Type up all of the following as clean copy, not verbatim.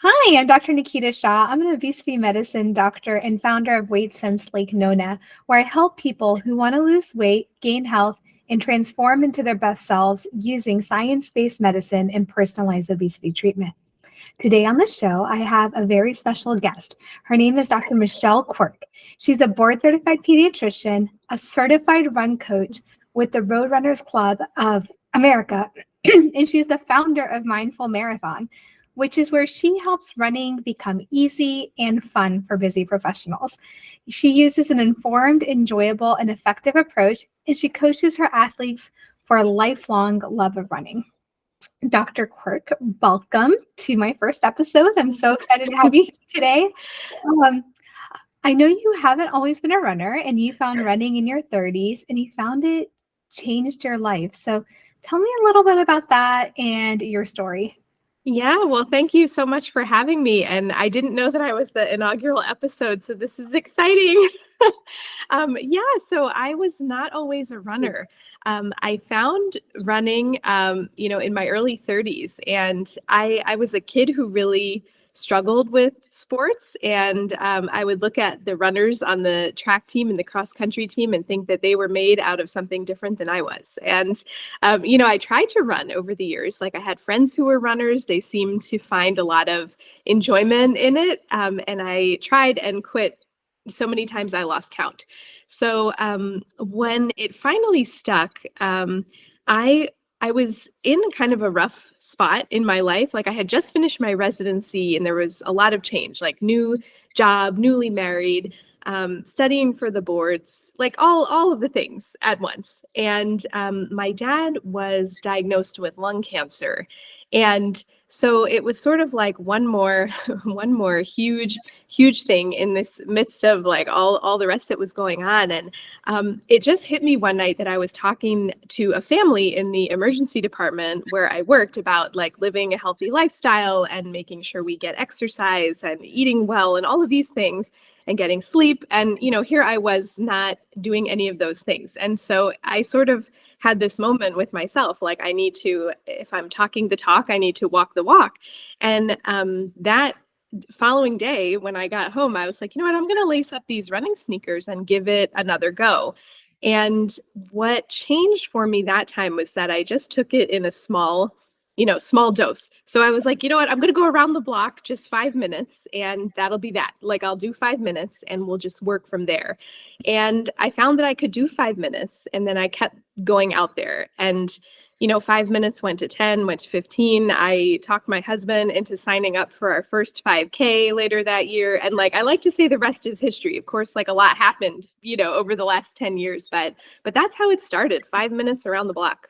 Hi, I'm Dr. Nikita Shah. I'm an obesity medicine doctor and founder of Weight Sense Lake Nona, where I help people who want to lose weight, gain health, and transform into their best selves using science-based medicine and personalized obesity treatment. Today on the show, I have a very special guest. Her name is Dr. Michelle Quirk. She's a board-certified pediatrician, a certified run coach with the Roadrunners Club of America, and she's the founder of Mindful Marathon, which is where she helps running become easy and fun for busy professionals. She uses an informed, enjoyable, and effective approach, and she coaches her athletes for a lifelong love of running. Dr. Quirk, welcome to my first episode. I'm so excited to have you here today. Um, I know you haven't always been a runner, and you found running in your 30s, and you found it changed your life. So tell me a little bit about that and your story. Yeah, well, thank you so much for having me. And I didn't know that I was the inaugural episode, so this is exciting. Yeah, so I was not always a runner. I found running, in my early 30s, and I was a kid who really struggled with sports. And I would look at the runners on the track team and the cross country team and think that they were made out of something different than I was. And I tried to run over the years. Like I had friends who were runners. They seemed to find a lot of enjoyment in it. And I tried and quit so many times I lost count. So when it finally stuck, I I was in kind of a rough spot in my life. Like I had just finished my residency and there was a lot of change, like new job, newly married, studying for the boards, like all of the things at once. And my dad was diagnosed with lung cancer. And so it was sort of like one more one more huge thing in this midst of like all the rest that was going on. And it just hit me one night that I was talking to a family in the emergency department where I worked about like living a healthy lifestyle and making sure we get exercise and eating well and all of these things and getting sleep. And, here I was not doing any of those things. And so I sort of had this moment with myself, like I need to, if I'm talking the talk, I need to walk the walk. And that following day when I got home, I was like, you know what, I'm going to lace up these running sneakers and give it another go. And what changed for me that time was that I just took it in a small dose. So I was like, you know what, I'm going to go around the block just 5 minutes and that'll be that. Like I'll do 5 minutes and we'll just work from there. And I found that I could do 5 minutes and then I kept going out there. And 5 minutes went to 10, went to 15. I talked my husband into signing up for our first 5K later that year. And like, I like to say the rest is history. Of course, like a lot happened, over the last 10 years, but that's how it started, 5 minutes around the block.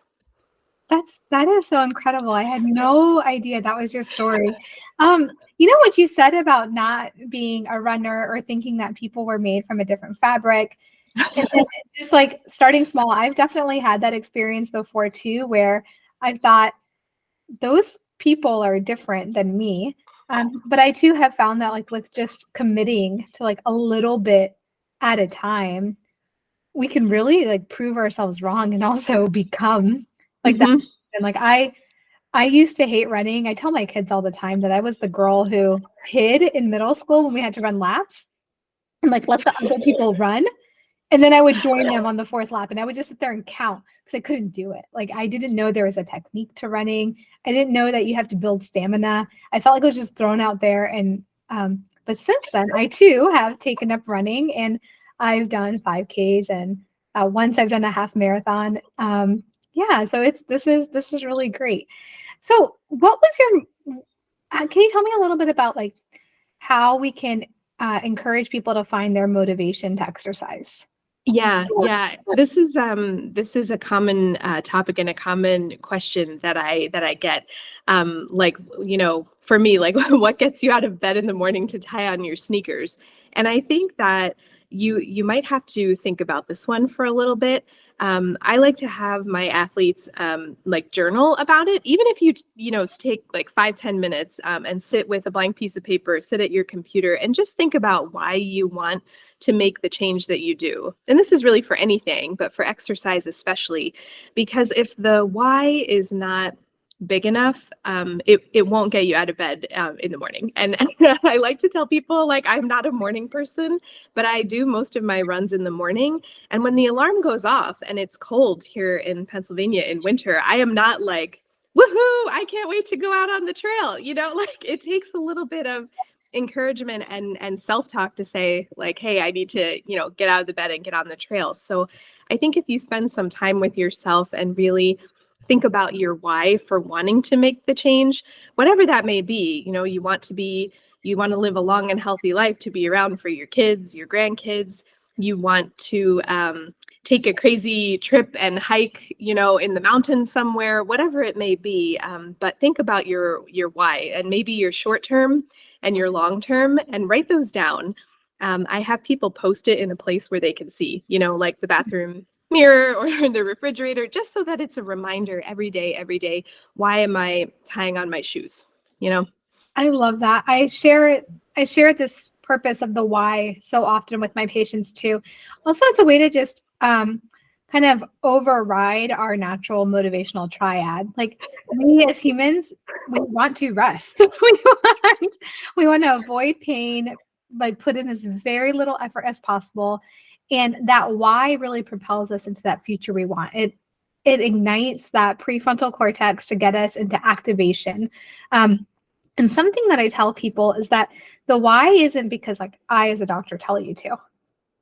That is so incredible. I had no idea that was your story. You know what you said about not being a runner or thinking that people were made from a different fabric. And then just like starting small, I've definitely had that experience before too, where I've thought those people are different than me. But I too have found that like with just committing to like a little bit at a time, we can really like prove ourselves wrong and also become like that. Mhm. And like I used to hate running. I tell my kids all the time that I was the girl who hid in middle school when we had to run laps and like let the other people run. And then I would join them on the fourth lap and I would just sit there and count because I couldn't do it. Like I didn't know there was a technique to running. I didn't know that you have to build stamina. I felt like it was just thrown out there. And but since then, I too have taken up running and I've done 5Ks and once I've done a half marathon. Yeah, so this is really great. So what was your can you tell me a little bit about like how we can encourage people to find their motivation to exercise? Yeah. This is a common topic and a common question that I get. Like, for me, like what gets you out of bed in the morning to tie on your sneakers? And I think that you might have to think about this one for a little bit. I like to have my athletes like journal about it, even if take like 5-10 minutes and sit with a blank piece of paper, sit at your computer, and just think about why you want to make the change that you do. And this is really for anything, but for exercise especially, because if the why is not big enough, it won't get you out of bed in the morning. And I like to tell people, like, I'm not a morning person, but I do most of my runs in the morning. And when the alarm goes off and it's cold here in Pennsylvania in winter, I am not like, woohoo, I can't wait to go out on the trail. Like, it takes a little bit of encouragement and self-talk to say, like, hey, I need to, get out of the bed and get on the trail. So I think if you spend some time with yourself and really think about your why for wanting to make the change, whatever that may be, you want to live a long and healthy life, to be around for your kids, your grandkids. You want to take a crazy trip and hike, in the mountains somewhere, whatever it may be. But think about your why, and maybe your short term and your long term, and write those down. I have people post it in a place where they can see, like the bathroom mirror or the refrigerator, just so that it's a reminder every day, why am I tying on my shoes? I love that. I share this purpose of the why so often with my patients too. Also, it's a way to just kind of override our natural motivational triad. Like, we as humans, we want to rest. We want to avoid pain, like put in as very little effort as possible. And that why really propels us into that future we want. It ignites that prefrontal cortex to get us into activation. And something that I tell people is that the why isn't because, like, I as a doctor tell you to.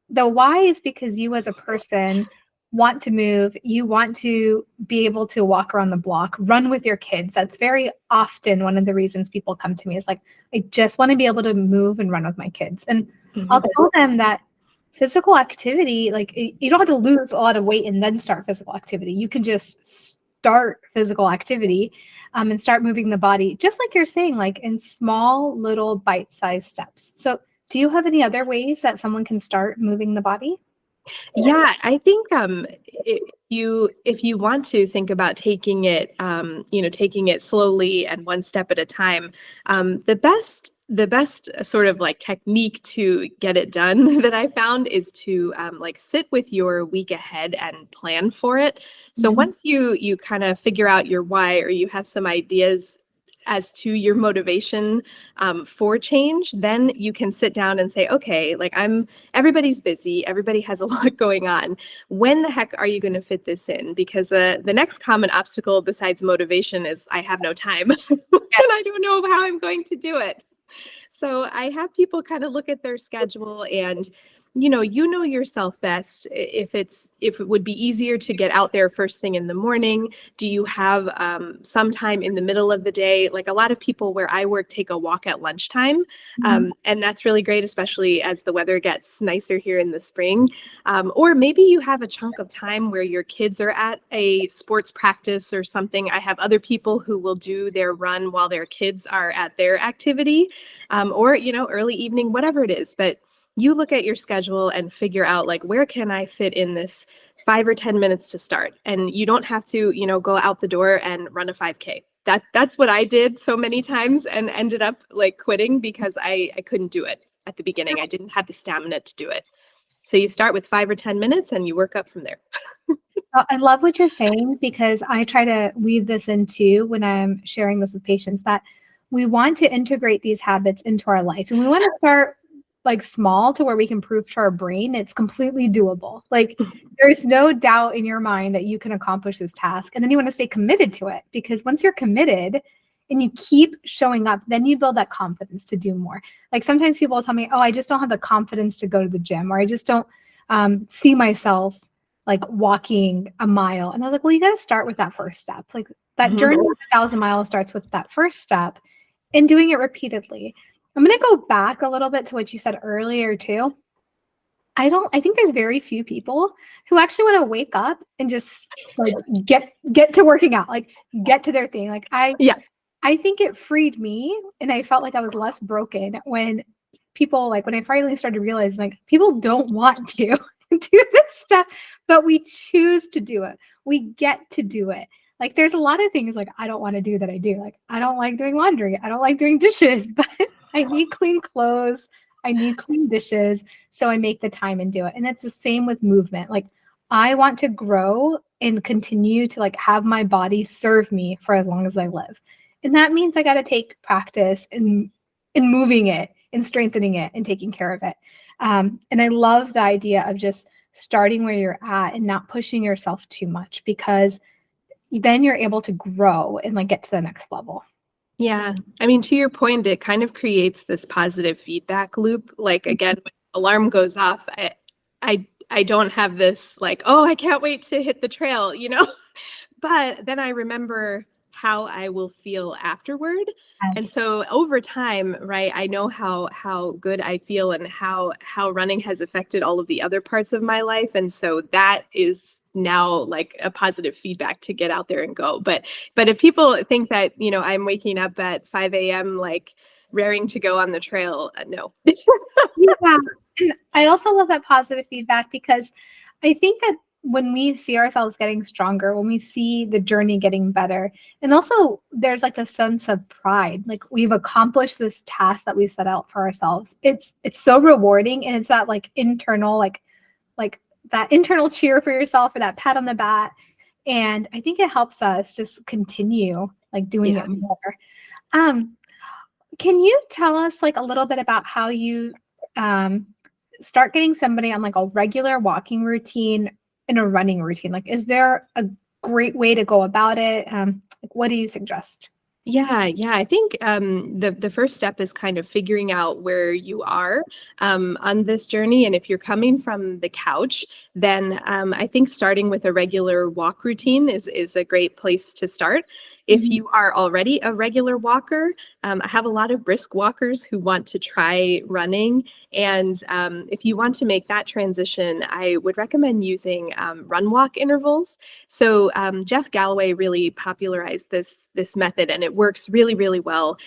The why is because you as a person want to move, you want to be able to walk around the block, run with your kids. That's very often one of the reasons people come to me, is like, I just want to be able to move and run with my kids. And I'll tell them that physical activity, like, you don't have to lose a lot of weight and then start physical activity. You can just start physical activity and start moving the body, just like you're saying, like in small little bite-sized steps. So do you have any other ways that someone can start moving the body? Yeah, I think if you want to think about taking it slowly and one step at a time, the best sort of like technique to get it done that I found is to like sit with your week ahead and plan for it. So once you kind of figure out your why, or you have some ideas as to your motivation for change, then you can sit down and say, okay, like, everybody's busy, everybody has a lot going on. When the heck are you going to fit this in? Because the next common obstacle besides motivation is, I have no time and I don't know how I'm going to do it. So I have people kind of look at their schedule, and you know yourself best. If it would be easier to get out there first thing in the morning, do you have some time in the middle of the day? Like, a lot of people where I work take a walk at lunchtime, and that's really great, especially as the weather gets nicer here in the spring. Or maybe you have a chunk of time where your kids are at a sports practice or something. I have other people who will do their run while their kids are at their activity, or early evening, whatever it is. But you look at your schedule and figure out, like, where can I fit in this 5 or 10 minutes to start? And you don't have to, go out the door and run a 5K. That's what I did so many times and ended up like quitting because I couldn't do it at the beginning. I didn't have the stamina to do it. So you start with 5 or 10 minutes and you work up from there. I love what you're saying, because I try to weave this into when I'm sharing this with patients, that we want to integrate these habits into our life, and we want to start like small to where we can prove to our brain it's completely doable. Like, there's no doubt in your mind that you can accomplish this task. And then you want to stay committed to it, because once you're committed and you keep showing up, then you build that confidence to do more. Like, sometimes people will tell me, oh, I just don't have the confidence to go to the gym, or I just don't see myself like walking a mile. And I was like, well, you got to start with that first step. Like, that journey of 1,000 miles starts with that first step and doing it repeatedly. I'm going to go back a little bit to what you said earlier too. I think there's very few people who actually want to wake up and just like get to working out, like get to their thing. Like, I think it freed me, and I felt like I was less broken when when I finally started realizing, like, people don't want to do this stuff, but we choose to do it. We get to do it. Like, there's a lot of things like I don't want to do that I do. Like, I don't like doing laundry. I don't like doing dishes, but I need clean clothes. I need clean dishes. So I make the time and do it. And it's the same with movement. Like, I want to grow and continue to like have my body serve me for as long as I live. And that means I got to take practice in moving it and strengthening it and taking care of it. And I love the idea of just starting where you're at and not pushing yourself too much, because then you're able to grow and like get to the next level. Yeah. I mean, to your point, it kind of creates this positive feedback loop. Like again, when the alarm goes off, I don't have this like, oh, I can't wait to hit the trail, you know? But then I remember how I will feel afterward. And Yes. so over time, right, I know how good I feel and how running has affected all of the other parts of my life. And so that is now like a positive feedback to get out there and go. But if people think that, you know, I'm waking up at 5 a.m. like raring to go on the trail, no. Yeah. And I also love that positive feedback, because I think that when we see ourselves getting stronger, when we see the journey getting better, and also there's like a sense of pride, like we've accomplished this task that we set out for ourselves. It's so rewarding, and it's that like internal like that internal cheer for yourself, or that pat on the back. And I think it helps us just continue like doing Yeah. it more. Um, can you tell us like a little bit about how you um, start getting somebody on like a regular walking routine and a running routine? Like, is there a great way to go about it? Like, what do you suggest? Yeah. I think the first step is kind of figuring out where you are on this journey. And if you're coming from the couch, then I think starting with a regular walk routine is a great place to start. If Mhm. you are already a regular walker, I have a lot of brisk walkers who want to try running. And if you want to make that transition, I would recommend using run walk intervals. So Jeff Galloway really popularized this method, and it works really, really well.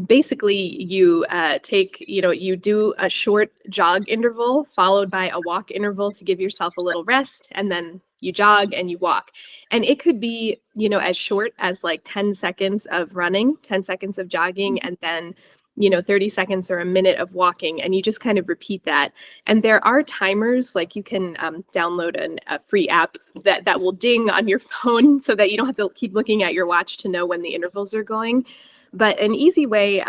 Basically, you you do a short jog interval followed by a walk interval to give yourself a little rest, and then you jog and you walk. And it could be, you know, as short as like 10 seconds of running, 10 seconds of jogging, and then 30 seconds or a minute of walking, and you just kind of repeat that. And there are timers, like you can download a free app that will ding on your phone so that you don't have to keep looking at your watch to know when the intervals are going. But an easy way,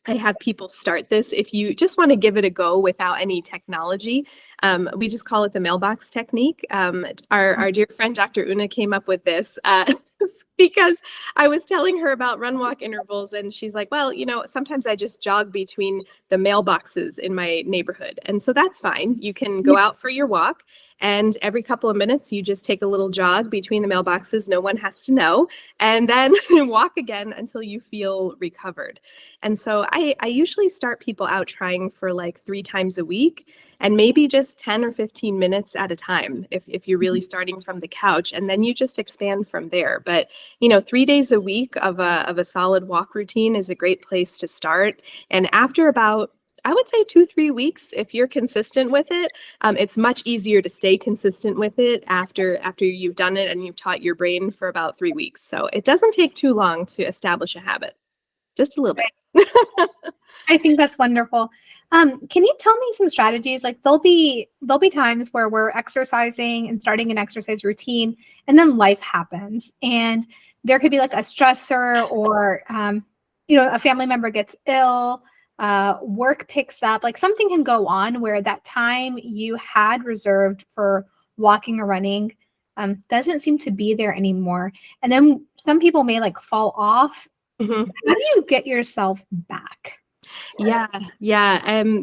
I have people start this if you just want to give it a go without any technology. We just call it the mailbox technique. Our dear friend Dr. Una came up with this because I was telling her about run walk intervals, and she's like, well, sometimes I just jog between the mailboxes in my neighborhood. And so that's fine. You can go out for your walk, and every couple of minutes, you just take a little jog between the mailboxes. No one has to know. And then walk again until you feel recovered. And so I usually start people out trying for like 3 times a week, and maybe just 10 or 15 minutes at a time if you're really starting from the couch, and then you just expand from there. But 3 days a week of a solid walk routine is a great place to start. And after about, I would say, 2-3 weeks, if you're consistent with it, it's much easier to stay consistent with it after you've done it and you've taught your brain for about 3 weeks. So it doesn't take too long to establish a habit, just a little bit. I think that's wonderful. Can you tell me some strategies? Like there'll be times where we're exercising and starting an exercise routine, and then life happens, and there could be like a stressor, or a family member gets ill, work picks up, like something can go on where that time you had reserved for walking or running doesn't seem to be there anymore. And then some people may like fall off. Mhm. How do you get yourself back? Yeah.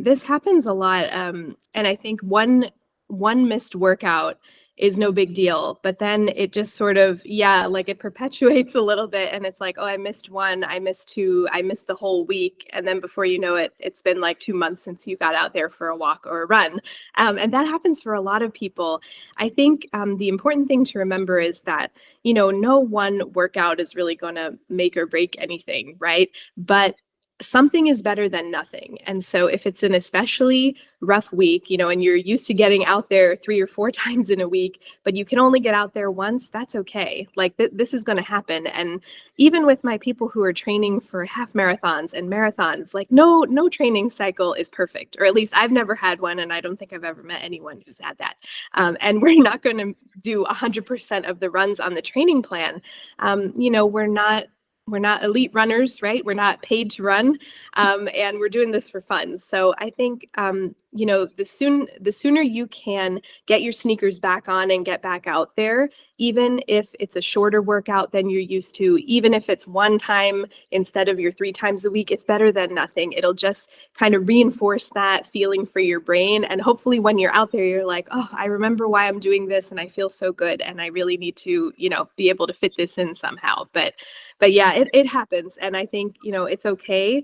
This happens a lot. And I think one missed workout is no big deal, but then it just sort of, like it perpetuates a little bit, and it's like, oh, I missed one, I missed two, I missed the whole week, and then before you know it, it's been like 2 months since you got out there for a walk or a run, and that happens for a lot of people. I think the important thing to remember is that no one workout is really going to make or break anything, right? But something is better than nothing. And so if it's an especially rough week, and you're used to getting out there 3 or 4 times in a week, but you can only get out there once, that's okay. Like this is going to happen. And even with my people who are training for half marathons and marathons, like no training cycle is perfect, or at least I've never had one. And I don't think I've ever met anyone who's had that. And we're not going to do 100% of the runs on the training plan. We're not elite runners, right? We're not paid to run, and we're doing this for fun. So I think, the sooner you can get your sneakers back on and get back out there, even if it's a shorter workout than you're used to, even if it's one time instead of your 3 times a week, it's better than nothing. It'll just kind of reinforce that feeling for your brain. And hopefully when you're out there, you're like, oh, I remember why I'm doing this and I feel so good. And I really need to, be able to fit this in somehow. But yeah, it happens. And I think, it's okay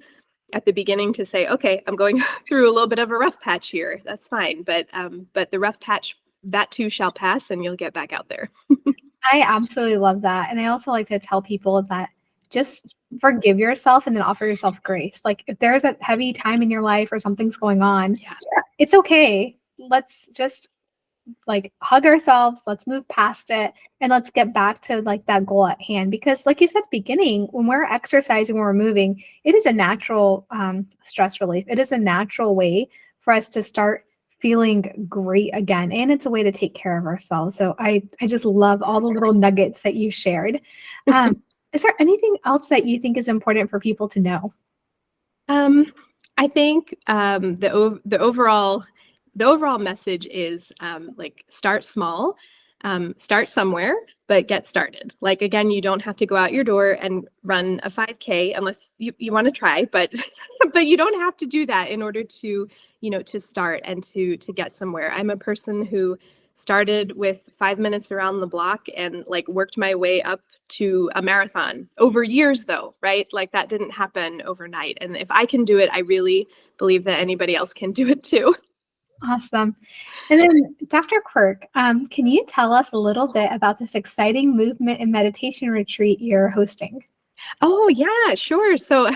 at the beginning to say, okay, I'm going through a little bit of a rough patch here. That's fine. But the rough patch, that too shall pass, and you'll get back out there. I absolutely love that. And I also like to tell people that just forgive yourself and then offer yourself grace. Like if there's a heavy time in your life or something's going on, it's okay. Let's just like hug ourselves, let's move past it, and let's get back to like that goal at hand. Because like you said at the beginning, when we're exercising, when we're moving, it is a natural stress relief. It is a natural way for us to start feeling great again, and it's a way to take care of ourselves. So I just love all the little nuggets that you shared. Is there anything else that you think is important for people to know? I think the overall message is like start small, start somewhere, but get started. Like, again, you don't have to go out your door and run a 5K unless you want to try, but but you don't have to do that in order to, to start and to get somewhere. I'm a person who started with 5 minutes around the block and like worked my way up to a marathon over years though, right? Like that didn't happen overnight. And if I can do it, I really believe that anybody else can do it too. Awesome. And then Dr. Quirk, can you tell us a little bit about this exciting movement and meditation retreat you're hosting? Oh, yeah, sure. So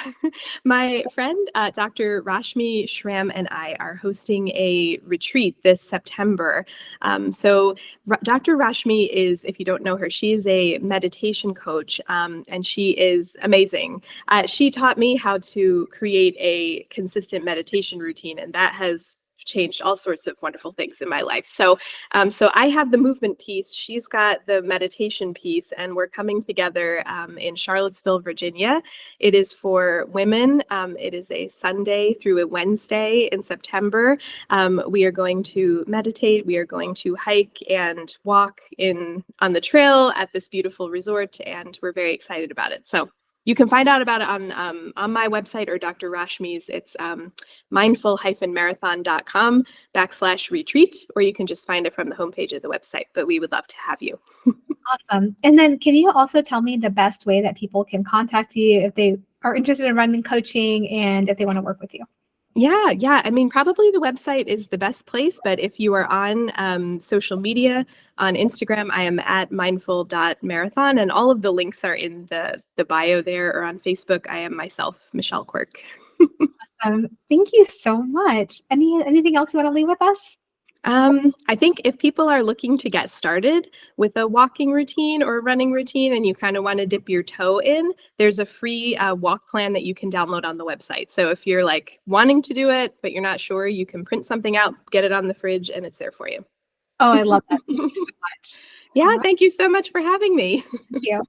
my friend, Dr. Rashmi Shram, and I are hosting a retreat this September. Dr. Rashmi is, if you don't know her, she's a meditation coach, and she is amazing. She taught me how to create a consistent meditation routine, and that has changed all sorts of wonderful things in my life. So I have the movement piece. She's got the meditation piece, and we're coming together in Charlottesville, Virginia. It is for women. It is a Sunday through a Wednesday in September. We are going to meditate. We are going to hike and walk on the trail at this beautiful resort, and we're very excited about it. So you can find out about it on my website or Dr. Rashmi's. It's mindfulmarathon.com/retreat, or you can just find it from the homepage of the website. But we would love to have you. Awesome. And then can you also tell me the best way that people can contact you if they are interested in running coaching and if they want to work with you? Yeah. I mean, probably the website is the best place, but if you are on social media, on Instagram, I am at mindful.marathon, and all of the links are in the bio there, or on Facebook, I am myself, Michelle Quirk. Thank you so much. Anything else you want to leave with us? I think if people are looking to get started with a walking routine or a running routine and you kind of want to dip your toe in, there's a free walk plan that you can download on the website. So if you're like wanting to do it, but you're not sure, you can print something out, get it on the fridge, and it's there for you. Oh, I love that. Thank you so much. Yeah, thank you so much for having me. Thank you.